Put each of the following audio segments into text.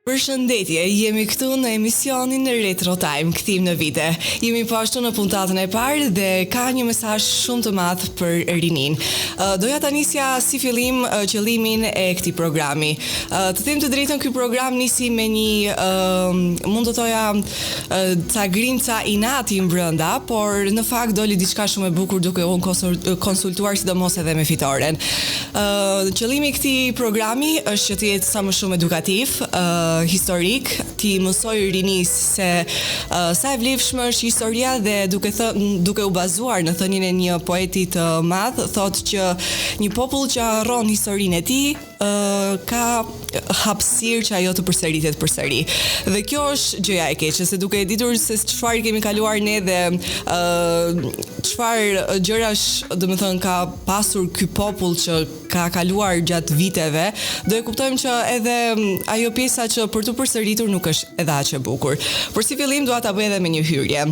Përshëndetje, jemi këtu në emisionin Retro Time, kthim në vite. Jemi po ashtu në puntatën e parë dhe ka një mesazh shumë të madh për rinin. Doja ta nisja si fillim qëllimin e këtij programi. Të them të drejtën, ky program nisi me një mund të thoja ca grimca inati brenda, por në fakt doli diçka shumë e bukur duke u konsultuar sidomos edhe me fitoren. Qëllimi i këtij programi është që të jetë sa më shumë edukativ, historik, ti mësoj rinis se sa e vlefshme është historia dhe duke u bazuar në thënien e një poeti të madh, thotë që një popull që harron historinë e tij ka hapësirë që ajo të përsëritet përsëri. Dhe kjo është gjëja e keqe, se duke e ditur se çfarë kemi kaluar ne dhe çfarë gjërash, domethënë, ka pasur ky popull që ka kaluar gjatë viteve, do e kuptojmë që edhe ajo pjesa që për të përsëritur nuk është edhe aq e bukur. Por si fillim dua ta bëj edhe me një hyrje.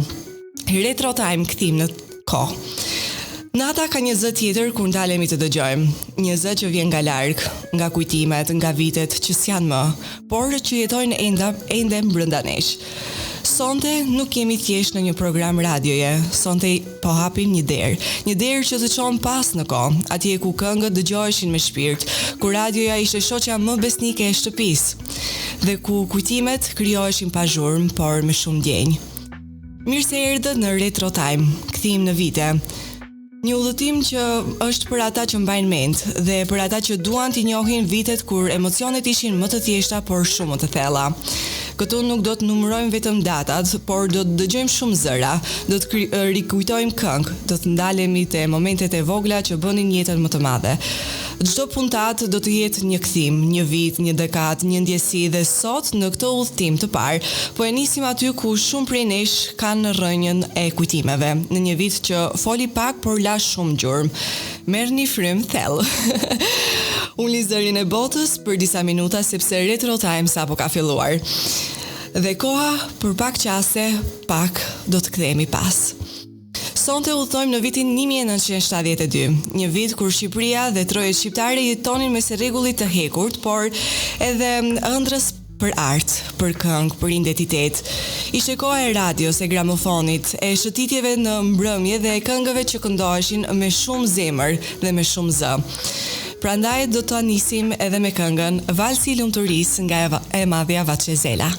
Retro Time, kthim në kohë. Nata ka një zë tjetër kur ndalemi të dëgjojmë, një zë që vjen nga larg, nga kujtimet, nga vitet që s'janë më, por që jetojnë ende brenda nesh. Sonte nuk kemi thjesht në një program radioje, sonte po hapim një derë që të çon pas në kohë, atje ku këngët dëgjoheshin me shpirt, ku radioja ishte shoqja më besnike e shtëpisë, dhe ku kujtimet krijoheshin pa zhurmë, por me shumë ndjenjë. Mirë se erdhët në Retro Time, kthim në vite. Një udhëtim që është për ata që mbajnë mend dhe për ata që duan t'i njohin vitet kur emocionet ishin më të thjeshta por shumë më të thella. Këtu nuk do të numërojmë vetëm datat, por do të dëgjojmë shumë zëra, do të rikujtojmë këngë, do të ndalemi te momentet e vogla që bënin jetën më të madhe. Çdo puntat do të jetë një kthim, një vit, një dekadë, një ndjesi, dhe sot në këtë udhëtim të parë po e nisim aty ku shumë prej nesh kanë rrënjën e kujtimeve, në një vit që foli pak por la shumë gjurmë. Merrni frym thellë. Unë li zërin e botës për disa minuta sepse Retro Time sapo ka filluar. Dhe koha për pak qaste, pak do të kthehemi pas. Sonte udhtojmë në vitin 1972, një vit kur Shqipëria dhe trojet shqiptare jetonin me së rregullit të hekurt, por edhe ëndrës për art, për këngë, për identitet. Ishte koha e radios, e gramofonit, e shëtitjeve në mbrëmje dhe e këngëve që këndoheshin me shumë zemër dhe me shumë zë. Prandaj do të nisim edhe me këngën Valsi i Lumturisë nga e madhja Vaçezela.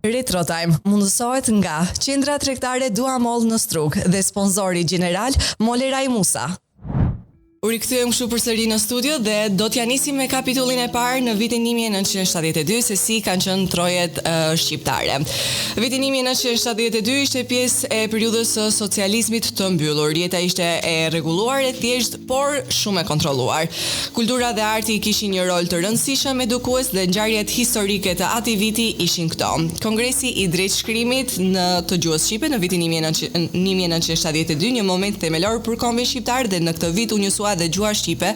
Retro Time mundësohet nga Qendra Tregtare Duamall në Strug dhe sponsori gjeneral Moleraj Musa. U rikthyem kështu përsëri në studio dhe do t'ja nisim me kapitullin e parë në vitin 1972 se si kanë qenë trojet shqiptare. Viti 1972 ishte pjesë e periudhës së socializmit të mbyllur. Jeta ishte e rregulluar e thjesht, por shumë e kontrolluar. Kultura dhe arti kishin një rol të rëndësishëm edukues dhe ngjarjet historike të atij viti ishin këto. Kongresi i drejtshkrimit në të gjuhës shqipe në vitin 1972, një moment themelor për kombin shqiptar dhe në këtë vit u njësua dhe gjuha shqipe,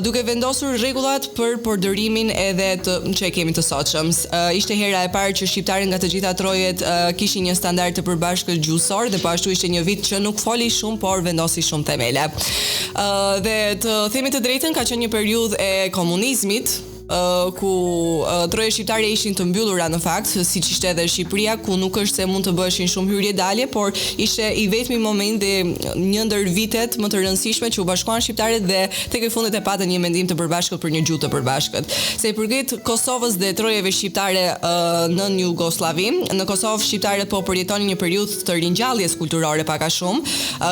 duke vendosur rregullat për përdorimin edhe që e kemi të sotshëm. Ishte hera e parë që shqiptarët nga të gjitha trojet kishin një standard të përbashkët gjuhësor dhe po ashtu ishte një vit që nuk foli shumë, por vendosi shumë themele. Dhe të themi të drejtën, ka qenë një periudhë e komunizmit, ku trojet shqiptare ishin të mbyllura në fakt, siç ishte edhe Shqipëria, ku nuk është se mund të bëheshin shumë hyrje dalje, por ishte i vetmi moment dhe një ndër vitet më të rëndësishme që u bashkuan shqiptarët dhe tek e fundit e patën një mendim të përbashkët për një gjuhë të përbashkët. Se i përket Kosovës dhe trojeve shqiptare në Jugosllavi, në Kosovë shqiptarët po përjetonin një periudhë të ringjalljes kulturore pak a shumë,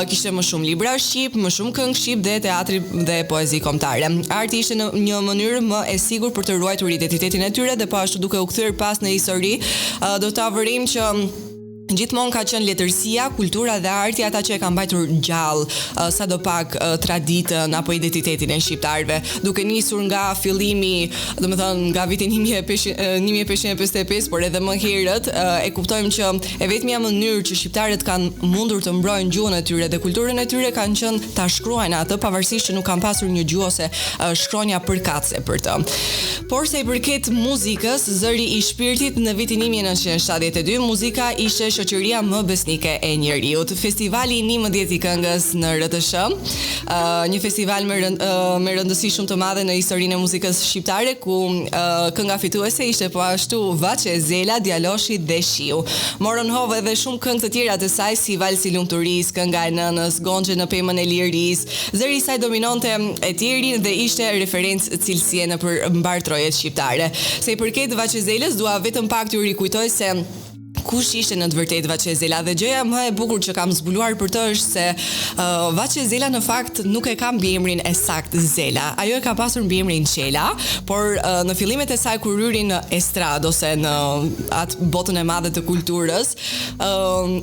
kishte më shumë libra shqip, më shumë këngë shqip dhe teatri dhe poezi kombëtare. Arti ishte në një mënyrë më e sigurt për të ruajtur identitetin e tyre dhe po ashtu duke u kthyer pas në histori, do ta vërim që gjithmonë ka qenë letërsia, kultura dhe arti ata që e kanë mbajtur gjallë sadopak traditën apo identitetin e shqiptarëve, duke nisur nga fillimi, domethënë nga viti 1955, por edhe më herët, e kuptojmë që e vetmja mënyrë që shqiptarët kanë mundur të mbrojnë gjuhën e tyre dhe kulturën e tyre kanë qenë ta shkruajnë atë, pavarësisht që nuk kanë pasur një gjuhë ose shkronja përkatëse për të. Por se i përket muzikës, zëri i shpirtit në vitin 1972, muzika ishte shoqëria më besnike e njeriut. Festivali 11 i këngës në RTS, një festival me rëndësi shumë të madhe në historinë e muzikës shqiptare, ku kënga fituese ishte po ashtu Vaçe e Zela, Djaloshi dhe Shiu. Morën hovë edhe shumë këngë të tjera të saj, si Valsi Lumturis, Kënga e Nënës, Gonxhe në pemën e liris. Zëri i saj dominonte e tjerin dhe ishte referencë cilësie në për mbar trojet shqiptare. Se i përket Vaçe e Zelës, dua vetëm pak t'ju rikujtoj se kush ishte në të vërtetë Vaçe e Zela, dhe gjëja më e bukur që kam zbuluar për të është se Vaçe e Zela në fakt nuk e ka mbiemrin e saktë Zela. Ajo e ka pasur mbiemrin Qela, por në fillimet e saj kur hyri në estrad ose në atë botën e madhe të kulturës,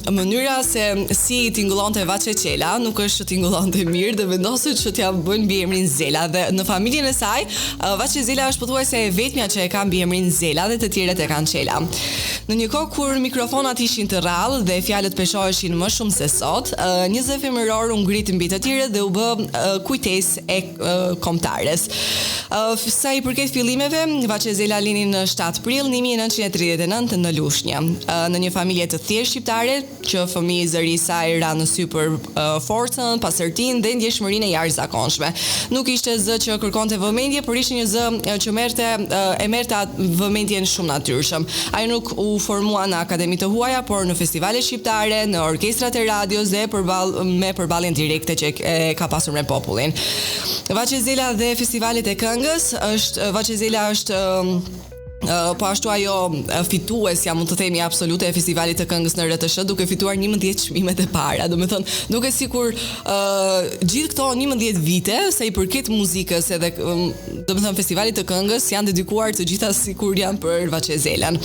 mënyra se si tingëllonte Vaçe Qela nuk është që tingëllonte mirë dhe vendosën që t'ia bëjnë mbiemrin Zela, dhe në familjen e saj Vaçe e Zela është pothuajse e vetmja që e ka mbiemrin Zela dhe të tjerët e kanë Qela. Në një kohë kur mikrofonat ishin të rrallë dhe fjalët peshoheshin më shumë se sot, 20 femëror u ngrit mbi të tjerët dhe u bë kujtesë e kombëtares. Sa i përket fillimeve, Vaçe e Zela lini në 7 prill 1939 në Lushnjë, në një familje të thjeshtë shqiptare që fëmijë zëri i saj ra në sy për forcën, pasërtinë dhe ndjeshmërinë e jashtëzakonshme. Nuk ishte zë që kërkonte vëmendje, por ishte një zë që merrte vëmendjen shumë natyrshëm. Ai nuk u formua në akademi të huaja, por në festivale shqiptare, në orkestrat e radios dhe me përballjen direkte që ka pasur me popullin. Vaçe e Zela dhe festivalet e këngës Vaçe e Zela është Po ashtu ajo fituesja, mund të themi absolute e festivalit të këngës në RTS, duke fituar 11 çmimet e para. Domethënë, duket sikur gjithë këto 11 vite sa i përket muzikës edhe domethënë festivalit të këngës janë dedikuar të gjitha sikur janë për Vaçezelën.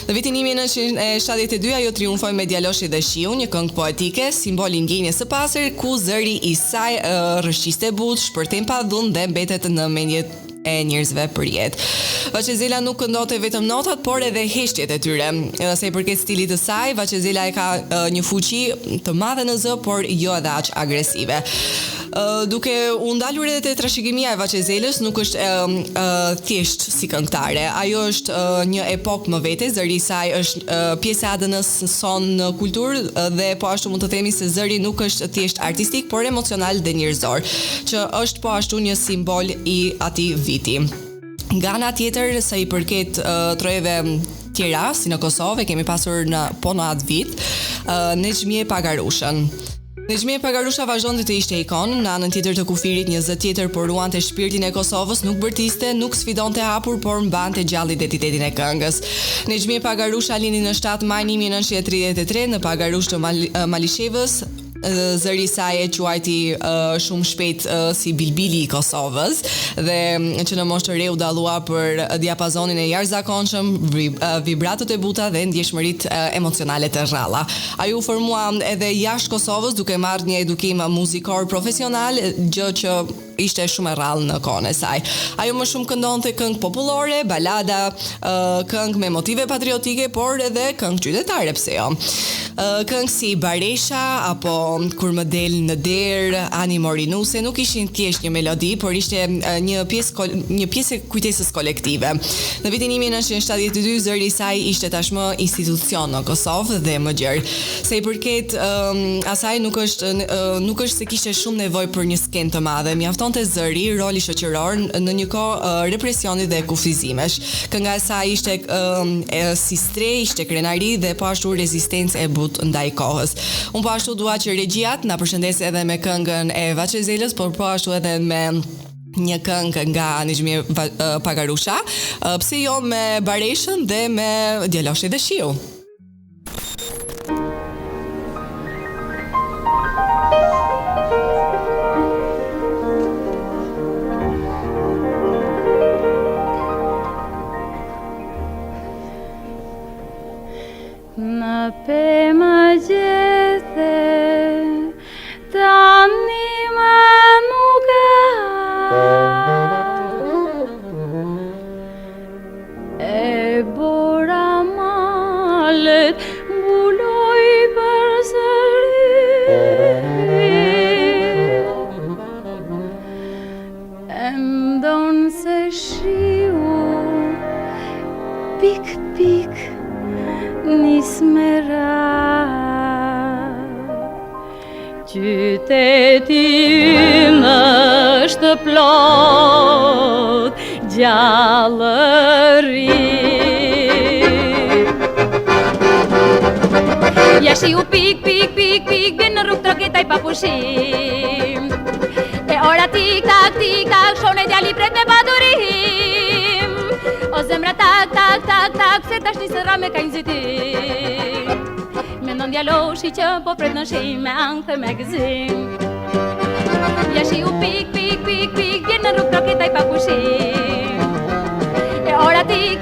Në vitin 1972 ajo triumfoi me Djaloshi dhe Shiu, një këngë poetike, simbol i ndjenjes së pastër, ku zëri i saj rrëshqiste butë, shpërthej pa dhunë dhe mbetet në mendjet e njerëzve për jetë. Vaçezela nuk këndonte vetëm notat, por edhe heshtjet e tyre. Sa i përket stilit të saj, Vaçezela e ka një fuqi të madhe në zë, por jo edhe aq agresive. Duke u ndalur edhe te trashëgimia e Vaçezelës, nuk është thjesht si këngëtare. Ajo është një epokë më vete, zëri i saj është pjesë e ADN-s son në kulturë dhe po ashtu mund të themi se zëri nuk është thjesht artistik, por emocional dhe njerëzor, që është po ashtu një simbol i atij viti. Nga ana tjetër, sa i përket trojeve tjera, si në Kosovë, kemi pasur në atë vit, Nexhmie Pagarushën. Nexhmie Pagarusha vazhdonte të ishte ikon, në anën tjetër të kufirit një zë tjetër por ruante shpirtin e Kosovës, nuk bërtiste, nuk sfidonte hapur, por mbante gjallë identitetin e këngës. Nexhmie Pagarusha lindi në 7 maj 1933 në Pagarush të Malishevës. Zëri i saj e quajti shumë shpejt si bilbili i Kosovës dhe që në moshë të re u dallua për diapazonin e jashtëzakonshëm, vibratët e buta dhe ndjeshmëritë emocionale të rralla. Ai u formua edhe jashtë Kosovës duke marrë një edukim muzikor profesional, gjë që ishte shumë e rrallë në kohën e saj. Ajo më shumë këndonte këngë popullore, balada, këngë me motive patriotike, por edhe këngë qytetare, pse jo. Këngë si Baresha apo Kur më del në derë, Ani Morinuse nuk ishin thjesht një melodi, por ishte një pjesë e kujtesës kolektive. Në vitin 1972 zëri i saj ishte tashmë institucion në Kosovë dhe më gjerë. Se i përket asaj nuk është se kishte shumë nevojë për një skenë të madhe, mjaftonte zëri, roli shoqëror në një kohë represioni dhe kufizimesh. Kënga e saj ishte si strej, ishte krenari dhe po ashtu rezistencë e butë ndaj kohës. Unë po ashtu dua që regjiat na përshëndes edhe me këngën e Vaçezelës, por po ashtu edhe me një këngë nga Nexhmie Pagarusha, pse jo me Bareshën dhe me Djaloshi dhe Shiu. Në pemë gjithë tani më nuk e bora malet mbuloj për sëri e ndonë se shiu pik pik nismera qyteti ymë është plot gjallëri. Ja shiu pik pik pik pik vjen në rrugë troketaj pa pushim. E ora tik tak shone djali pret me padurim. O zemra tak se tash nisëra me ka nxitim. Mendon Djaloshi që po pret në shi me ankth me gëzim. Ja shiu pik pik pik pik vjen në rrugë troketaj pa pushim. E ora tik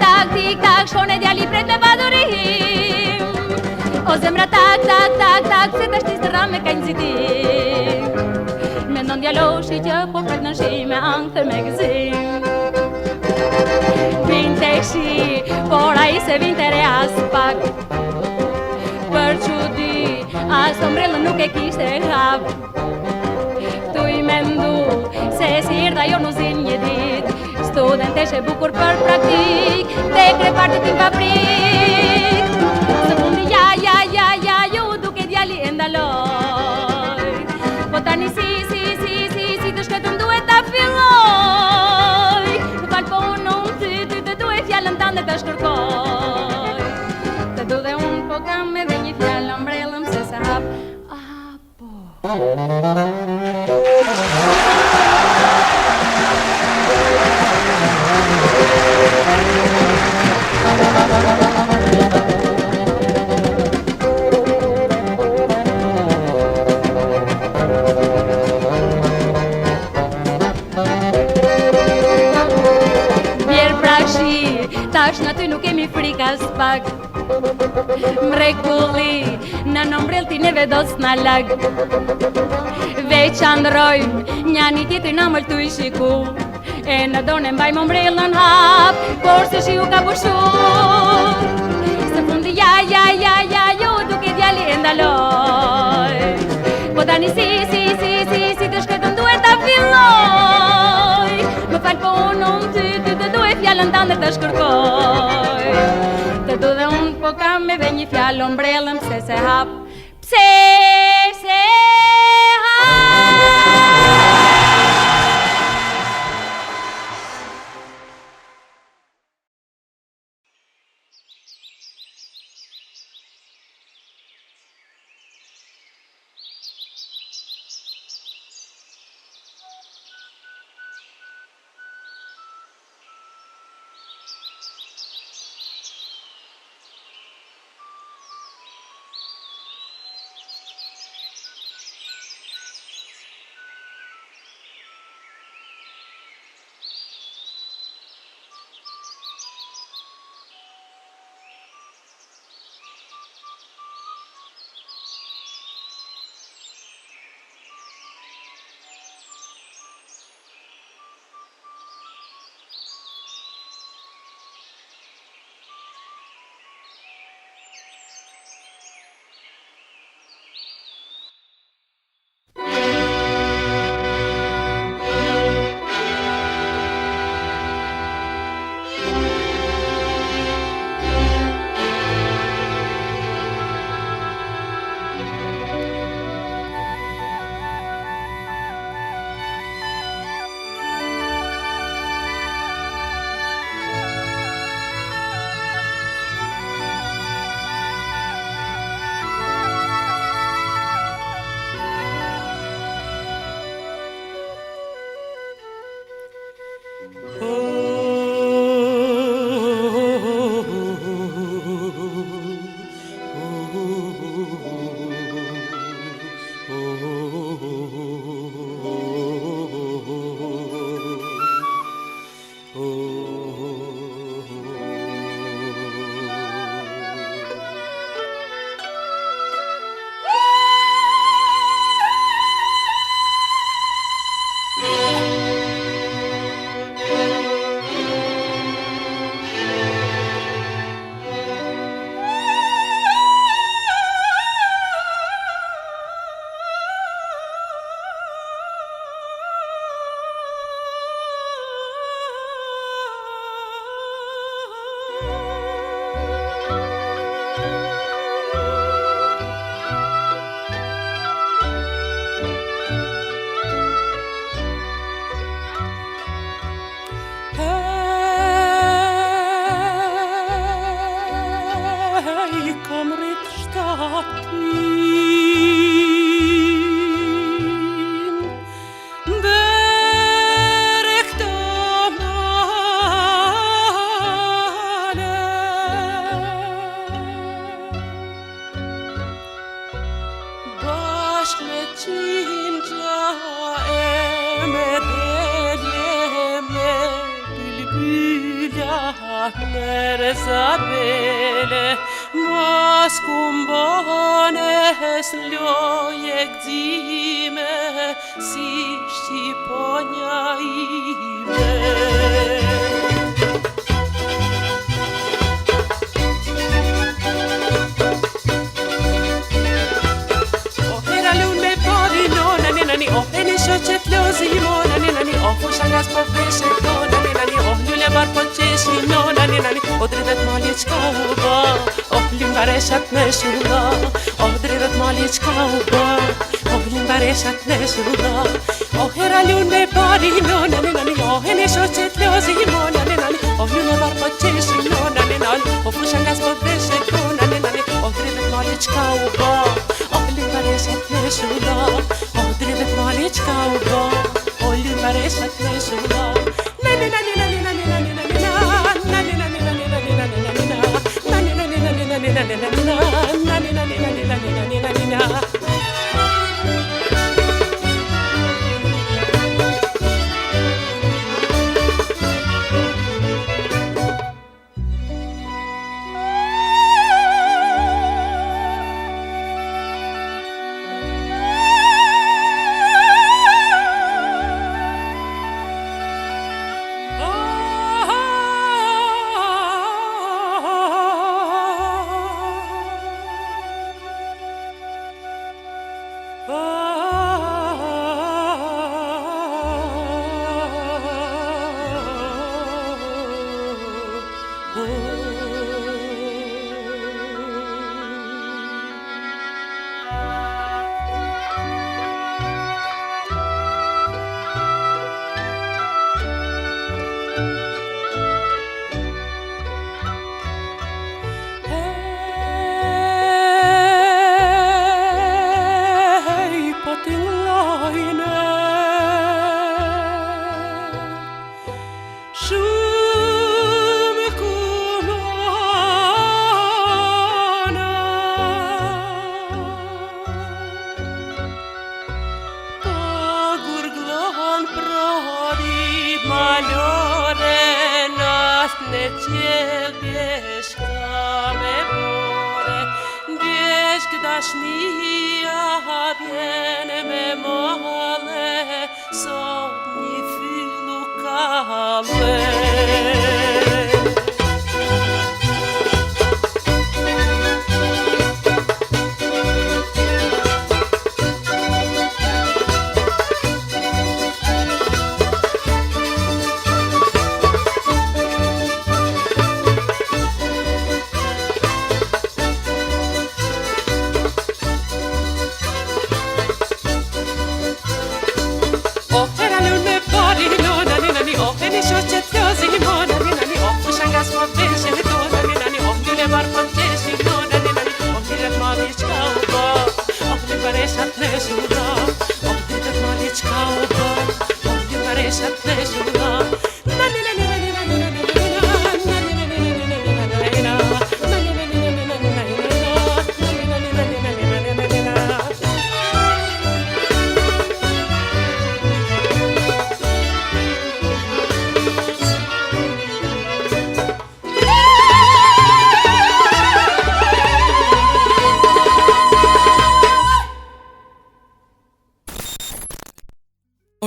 tak shone djali pret me padurim. O zemra tak se tash nisëra me ka nxitim. Mendon Djaloshi që po pret në shi me ankth me gëzim. Vin tek shi, por ai se vinte re as pak. Për çudi, as ombrellën nuk e kishte hap. Tu i mendu se si erdha jo në zin një dit. Studenteshe bukur për praktik, tek repartit në fabrik. Së fundi ja, ju duke djali e ndaloj. Po tani si të shkretëm duhet ta filloj. Fal po unë ty të duhet fjallën tande të shkërkoj. Të du dhe unë po kam edhe një fjallë ombrellëm se sa hap. bashkë në ty nuk kemi frika s'pak. Mrekulli, në nombrel ti neve do s'na lag. Veçandrojmë, njani tjetri na mëllë tu i shiku. E në done mbaj më mbrellën hap, por se shiu ka pushu. Se fundi ja, ju duke djali e ndaloj. Po tani si të shkretën duhet ta filloj. Më falë po unë ty të duhet fjallën të ndër të shkërkoj. Të du dhe unë po kam edhe një fjallë ombrellën pse se hap. Pse se hap. Merzabele, mas cumbones lojek dzime, si Shqiponia ime. Oheni shoqet lozi mona nani fusha ngas po veshe tona nani lule bar po qeshi nona nani drivet mali qka u ba limbareshat me shulla drivet mali qka u ba limbareshat me shulla hera lun me pari nona nani oheni shoqet lozi mona nani lule bar po qeshi nona nani fusha ngas po veshe tona nani drivet mali qka u ba limbareshat me shulla drivet mali qka u ba limbareshat me shulla nani nani nani nani nani nani nani nani në qel bjeshka me bore, bjeshk dashnia vjen me male, sot një fyllu kalle.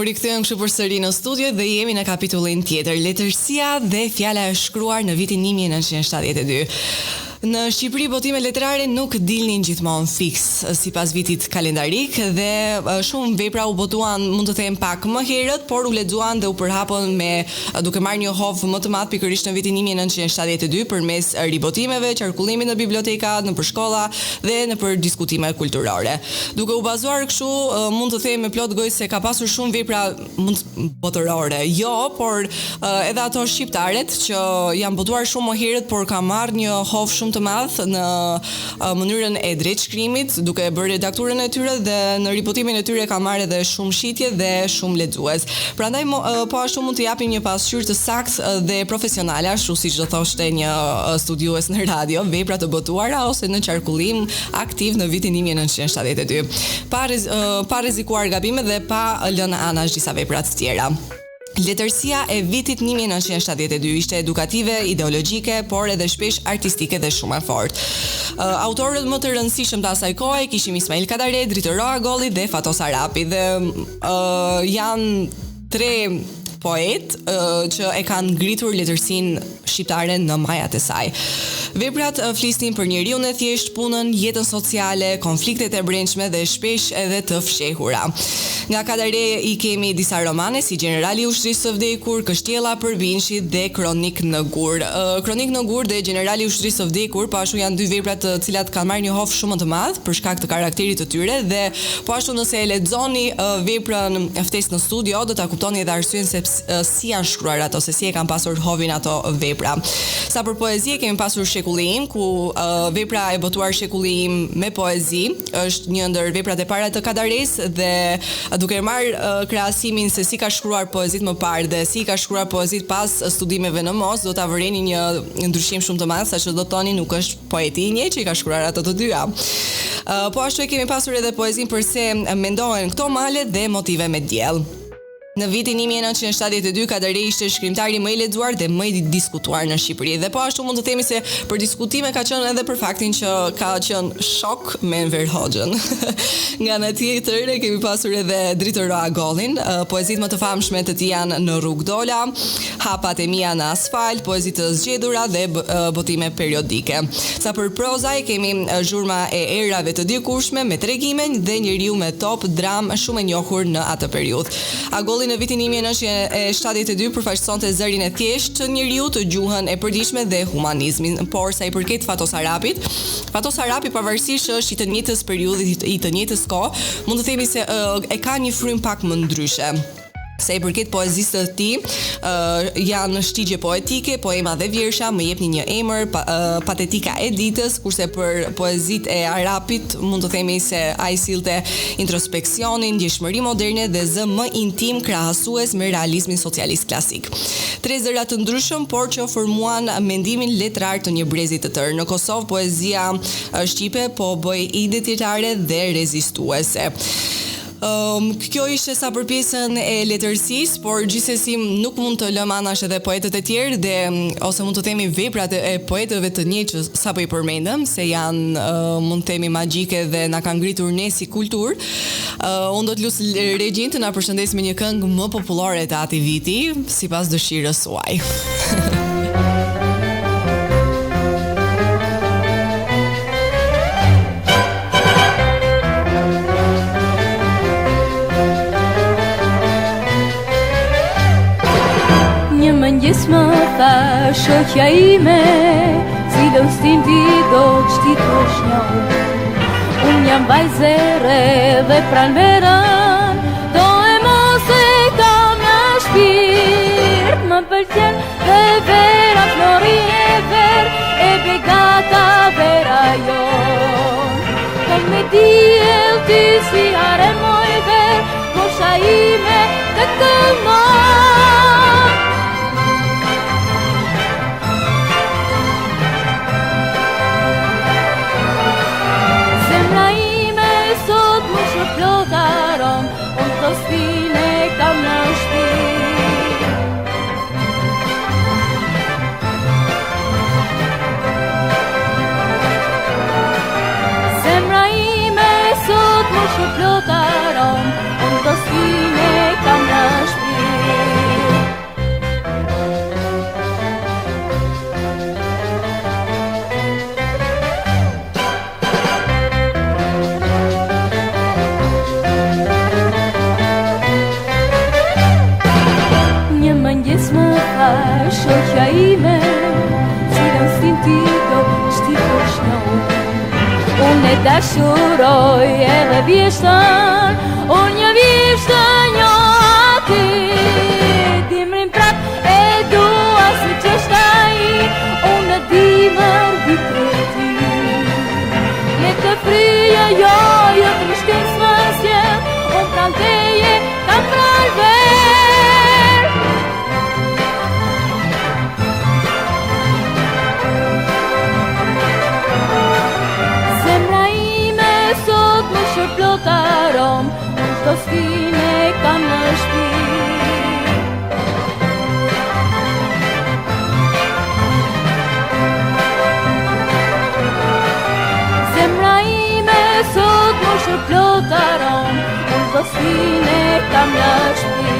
Rikthehemi kështu përsëri në studio dhe jemi në kapitullin tjetër, letërsia dhe fjala e shkruar në vitin 1972. Në Shqipëri botime letrare nuk dilnin gjithmonë fiks sipas vitit kalendarik dhe shumë vepra u botuan, mund të them pak më herët, por u lexuan dhe u përhapën me duke marrë një hovë më të madh pikërisht në vitin 1972 përmes ribotimeve, qarkullimit në biblioteka, në shkolla dhe në për diskutime kulturore. Duke u bazuar kështu, mund të them me plot gojë se ka pasur shumë vepra botërore. Jo, por edhe ato shqiptaret që janë botuar shumë më herët, por ka marrë një hovë shumë të madh në mënyrën e drejtshkrimit, duke bërë redakturën e tyre dhe në ribotimin e tyre ka marrë edhe shumë shitje dhe shumë lexues. Prandaj po ashtu mund të japim një pasqyrë të saktë dhe profesionale, ashtu siç do thoshte një studiues në radio, vepra të botuara ose në qarkullim aktiv në vitin 1972. Pa rrezikuar gabime dhe pa lënë anash disa vepra të tjera. Letërsia e vitit 1972 ishte edukative, ideologjike, por edhe shpesh artistike dhe shumë e fortë. Autorët më të rëndësishëm të asaj kohe kishim Ismail Kadare, Dritë Roa Golli dhe Fatos Arapi dhe janë tre poet që e kanë ngritur letërsinë shqiptare në majat e saj. Veprat flisnin për njeriun e thjesht, punën, jetën sociale, konfliktet e brendshme dhe shpesh edhe të fshehura. Nga Kadare i kemi disa romane si Generali i ushtrisë së vdekur, Kështjella për Vinçit dhe Kronik në gur. Kronik në gur dhe Generali i ushtrisë së vdekur po ashtu janë dy vepra të cilat kanë marrë një hovë shumë të madh për shkak të karakterit të tyre dhe po ashtu nëse e lexoni veprën ftesë në studio do ta kuptoni edhe arsyeën se si janë shkruar ato, se si e kanë pasur hovin ato vepra. Sa për poezi kemi pasur Shekulli im, ku vepra e botuar Shekulli im me poezi është një ndër veprat e para të Kadares dhe duke marrë krahasimin se si ka shkruar poezit më parë dhe si ka shkruar poezit pas studimeve në Mos, do ta vëreni një ndryshim shumë të madh, saqë do të thoni nuk është poeti i njëjtë që i ka shkruar ato të dyja. Po ashtu e kemi pasur edhe poezin përse mendohen këto male dhe motive me diell. Në vitin 1972 Kadare ishte shkrimtari më i lexuar dhe më i diskutuar në Shqipëri. Dhe po ashtu mund të themi se për diskutime ka qenë edhe për faktin që ka qenë shok me Enver Hoxhën. Nga ana tjetër e kemi pasur edhe Dritë Roa Gollin, poezit më të famshme të tij janë Në rrugë dola, Hapat e mia në asfalt, poezit të zgjedhura dhe botime periodike. Sa për proza kemi Zhurma e erave të dikurshme me tregimen dhe Njeriu me top, dram shumë e njohur në atë periudhë. Në vitin 1972 përfaqësonte zërin e thjesht të njeriu, të gjuhën e përditshme dhe humanizmin, por sa i përket Fatos Arapit, Fatos Arapi pavarësisht është i të njëjtës periudhe, i të njëjtës kohë, mund të themi se e ka një frym pak më ndryshe. Sa i përket poezisë të tij, janë shtigje poetike, poema dhe vjersha, Më jepni një emër, patetika e ditës, kurse për poezit e Arapit mund të themi se ai sillte introspeksionin, ndjeshmëri moderne dhe zë më intim krahasues me realizmin socialist klasik. Tre zëra të ndryshëm, por që formuan mendimin letrar të një brezi të tërë. Në Kosovë poezia shqipe po bëj identitare dhe rezistuese. Kjo ishte sa për pjesën e letërsisë, por gjithsesi nuk mund të lëm anash edhe poetët e tjerë dhe ose mund të themi veprat e poetëve të njëjtë që sapo i përmendëm, se janë mund të themi magjike dhe na kanë ngritur ne si kulturë. Unë do të lut Regjin të na përshëndes me një këngë më popullore të atij viti, sipas dëshirës suaj. Mëngjes më tha shoqja ime, cilën stim ti do qti të shnjohu. Unë jam vajzë e re dhe pranverën, do e mos e kam në shpirt. Më pëlqen dhe vera, flori e ver, e begata vera jon. Kam me diell ti si hare moj ver, mosha ime të këllmon. Plotaron, unë të stine kam në shpi. Zemra ime sot më shplotaron, unë të stine kam në shpi. Shoqja ime, cilën stin ti do qti po shnjohu. Unë e dashuroj edhe vjeshtën, unë një vjeshtën një ati. Dimrin prap e dua si qeshta i, unë di mërdi ti. Je të frija jo të më shtin s'mësje, unë pran teje kam pran ver. Plotaron, unë të stine kam në shpi. Zemra ime sot më shplotaron, unë të stine kam në shpi.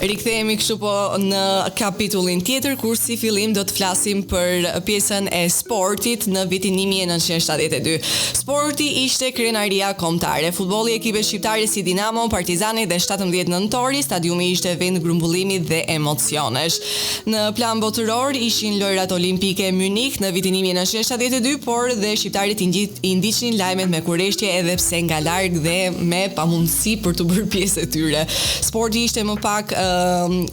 Rikthehemi kështu po në kapitullin tjetër, kur si fillim do të flasim për pjesën e sportit në vitin 1972. Sporti ishte krenaria kombëtare. Futbolli i ekipeve shqiptare si Dinamo, Partizani dhe 17 nëntori, stadiumi ishte vend grumbullimit dhe emocionesh. Në plan botëror ishin lojrat olimpike Munich në vitin 1972, por dhe shqiptarët i ndiqnin lajmet me kurreshtje edhe pse nga larg dhe me pamundësi për të bërë pjesë e tyre. Sporti ishte më pak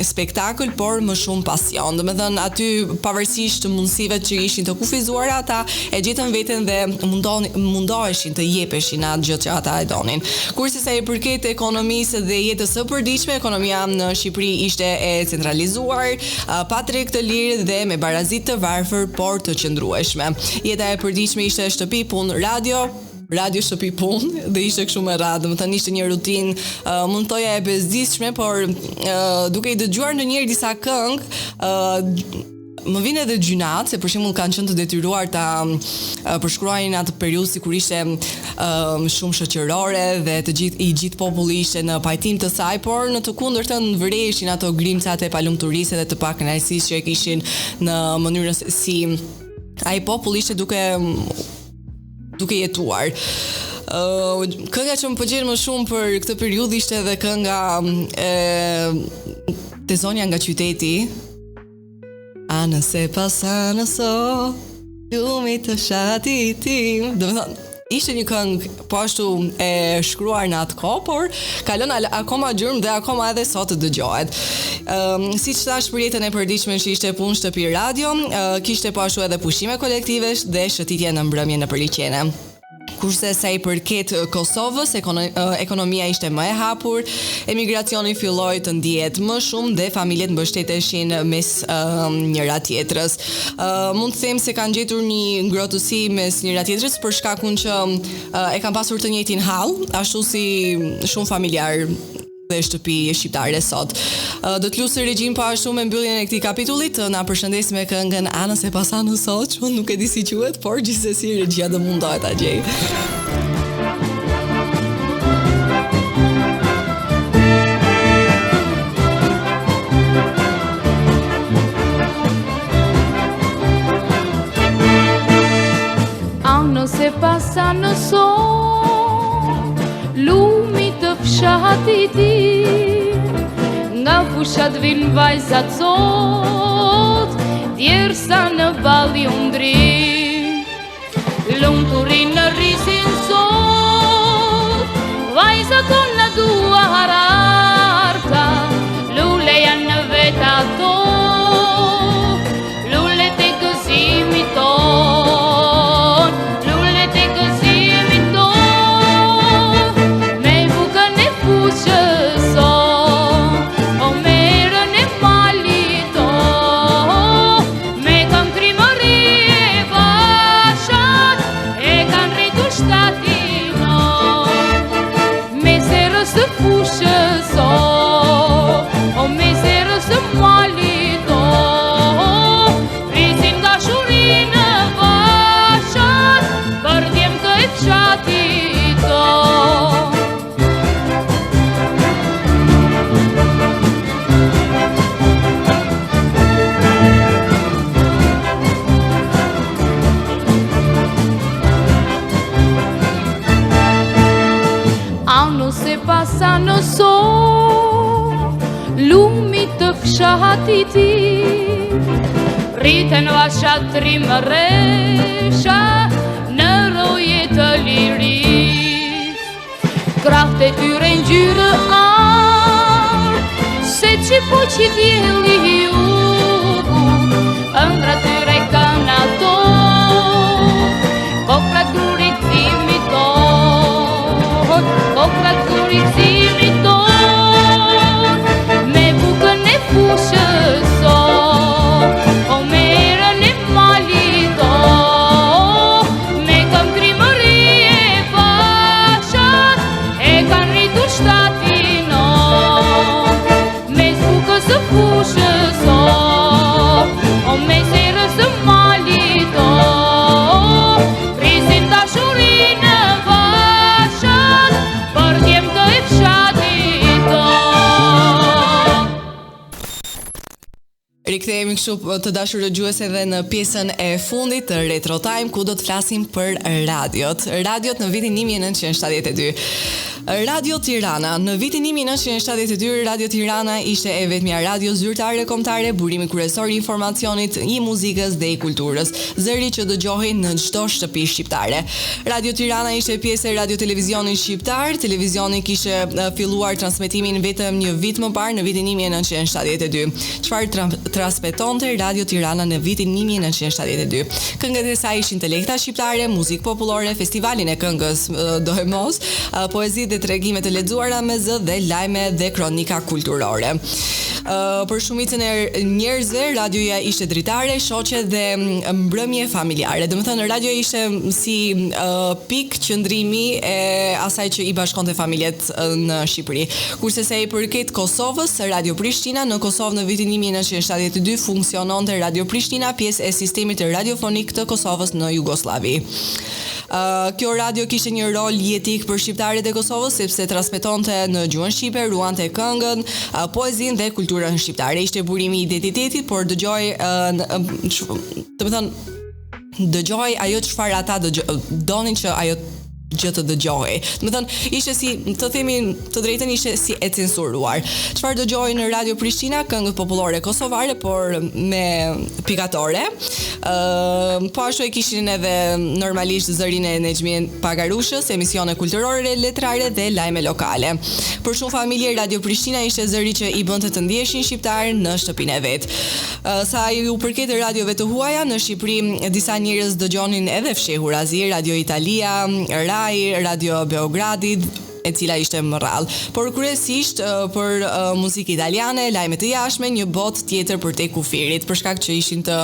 spektakël, por më shumë pasion. Domethënë aty pavarësisht mundësive që ishin të kufizuara, ata e gjetën veten dhe mundoheshin të jepeshin atë gjë që ata e donin. Kurse sa i përket ekonomisë dhe jetës së përditshme, ekonomia në Shqipëri ishte e centralizuar, pa treg të lirë dhe me barazitë të varfër por të qëndrueshme. Jeta e përditshme ishte shtëpi, punë, radio shtëpi punë dhe ishte kështu me radhë, domethënë ishte një rutinë mund thoja e bezdisshme, por duke i dëgjuar ndonjëherë disa këngë më vjen edhe gjynat, se për shembull kanë qenë të detyruar ta përshkruajnë atë periudhë sikur ishte shumë shoqërore dhe i gjithë populli ishte në pajtim të saj, por në të kundërtën vëreshin ato grimcat e palumturisë dhe të pakënaqësisë që e kishin në mënyrën si ai popull ishte duke jetuar. Kënga që më pëlqen më shumë për këtë periudhë ishte edhe kënga Te zonja nga qyteti. A nëse pasa nëso lumit të shati tim. Domethënë ishte një këngë po ashtu e shkruar në atë kohë, por kalon akoma gjurmë dhe akoma edhe sot të dëgjohet. Siç thash, për jetën e përditshme që ishte punë, shtëpi, radio, kishte po ashtu edhe pushime kolektive dhe shëtitje në mbrëmje në përliqene. Kurse sa i përket Kosovës, ekonomia ishte më e hapur, emigracioni filloi të ndihet më shumë dhe familjet mbështeteshin mes njëra tjetrës. Mund të them se kanë gjetur një ngrohtësi mes njëra tjetrës për shkakun që e kanë pasur të njëjtin hall, ashtu si shumë familjar dhe shtëpi shqiptare sot. Do të lusë regjim po ashtu me mbylljen e këtij kapitullit, na përshëndes me këngën Anës e Pasanës sot, që nuk e di si quhet, por gjithsesi regjia do mundohet ta gjej. Anës e Pasanës sot, lumi të fshatit ti, nga fushat vin vajzat sot, djersa në balli undri. Lumturin në rrisin sot, vajzat tonë në duar arta, lule janë në veta to, lule të gëzimi ton, lule të gëzimi ton, me bukën e fushës sot, o merën e malit ton, me kam trimëri e bashat, e kanë rritur shtatinon, me serës të fushës sot, o me serës të malit ton, rrisin dashurin në bashat, për djem të e fshatit ton. Anës e Pasanës sot, lumi të fshatit ti, rriten vashat trimëresha në roje të liris. Krahët e tyre ngjyrë ardh, se që po që djeli jugu, ëndra tyre kanë ato, kokrat grurit zimit ton, kokrat grurit zimit ton, me bukën e fushës sot, o merën e malit ton, me kam trimëri e bashat, e kanë rritur shtatinon, me bukës e fushës sot, o me serës e malit ton, rrisin dashurin në bashat, për djem të e fshatit ton. Rikthehemi kështu të dashur dëgjues edhe në pjesën e fundit të Retro Time, ku do të flasim për radiot. Radiot në vitin 1972. Radio Tirana. Në vitin 1972, Radio Tirana ishte e vetmja radio zyrtare kombëtare, burimi kryesor i informacionit, i muzikës dhe i kulturës, zëri që dëgjohej në çdo shtëpi shqiptare. Radio Tirana ishte pjesë e Radio Televizionit Shqiptar. Televizioni kishte filluar transmetimin vetëm një vit më parë, në vitin 1972. Çfarë transmetonte Radio Tirana në vitin 1972? Këngët e saj ishin të lehta shqiptare, muzikë popullore, festivalin e këngës Dohemos, poezi dhe tregime të lexuara me zë dhe lajme dhe kronika kulturore. Për shumicën e njerëzve, radioja ishte dritare, shoqe dhe mbrëmje familjare. Domethënë radioja ishte si pikë qëndrimi e asaj që i bashkonte familjet në Shqipëri. Kurse sa i përket Kosovës, Radio Prishtina, në Kosovë në vitin 1972 funksiononte Radio Prishtina, pjesë e sistemit radiofonik të Kosovës në Jugosllavi. Kjo radio kishte një rol jetik për shqiptarët e Kosovës, sepse transmetonte në gjuhën shqipe, ruante këngën, poezinë dhe kulturën shqiptare. Ishte burimi i identitetit, por dëgjoj, dëgjoj ajo çfarë ata donin që ajo gjë të dëgjohej. Domethënë ishte si, të themi të drejtën, ishte si e censuruar. Çfarë dëgjohej në Radio Prishtina? Këngët popullore kosovare, por me pikatore. Po ashtu e kishin edhe normalisht zërin e Nexhmin Pagarushës, emisione kulturore, letrare dhe lajme lokale. Për shumë familje, Radio Prishtina ishte zëri që i bënte të ndjeshin shqiptar në shtëpinë e vet. Sa ju përket radiove të huaja, në Shqipëri disa njerëz dëgjonin edhe fshehur azi, Radio Italia, Shqiptaj, Radio Beogradi, e cila ishte më rrallë. Por kryesisht për muzikë italiane, lajme të jashtme, një botë tjetër për te kufirit, për shkak që ishin të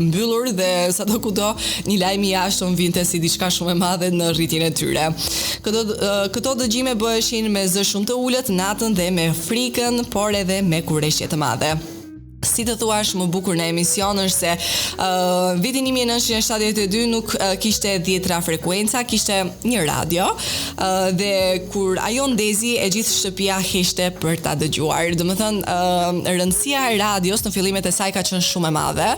mbyllur dhe sadokudo një lajm i jashtëm vinte si diçka shumë e madhe në rritjen e tyre. Këto dëgjime bëheshin me zë shumë të ulët natën dhe me frikën, por edhe me kurreshje të madhe. Si të thuash më bukur në emision është se vitin 1972 nuk kishte 10 frekuenca, kishte një radio dhe kur ajo ndezi e gjithë shtëpia heshte për ta dëgjuar. Domethënë rëndësia e radios në fillimet e saj ka qenë shumë e madhe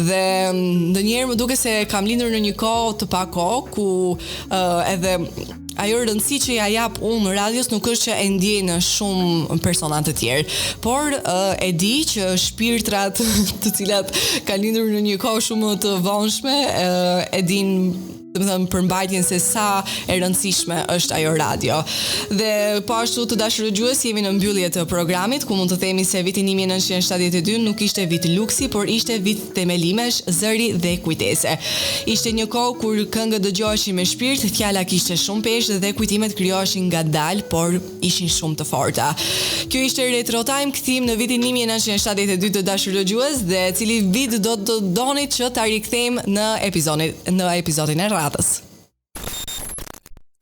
dhe ndonjëherë më duket se kam lindur në një kohë të pa kohë ku edhe ajo rëndësi që ja jap unë radios nuk është që e ndjejnë shumë persona të tjerë, por e di që shpirtrat të cilat kanë lindur në një kohë shumë të vonshme e din domethënë përmbajtjen se sa e rëndësishme është ajo radio. Dhe po ashtu të dashur dëgjues, jemi në mbyllje të programit ku mund të themi se viti 1972 nuk ishte vit luksi, por ishte vit themelimesh, zëri dhe kujtese. Ishte një kohë kur këngët dëgjoheshin me shpirt, fjala kishte shumë peshë dhe kujtimet krijoheshin ngadalë, por ishin shumë të forta. Kjo ishte Retro Time, kthim në vitin 1972 të dashur dëgjues, dhe cili vit do të donit që ta rikthejmë në episodin e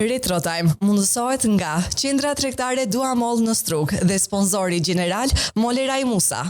Retro Time mundësohet nga Qendra Tregtare Duamall në Strug dhe sponsori gjeneral Moleraj Musa.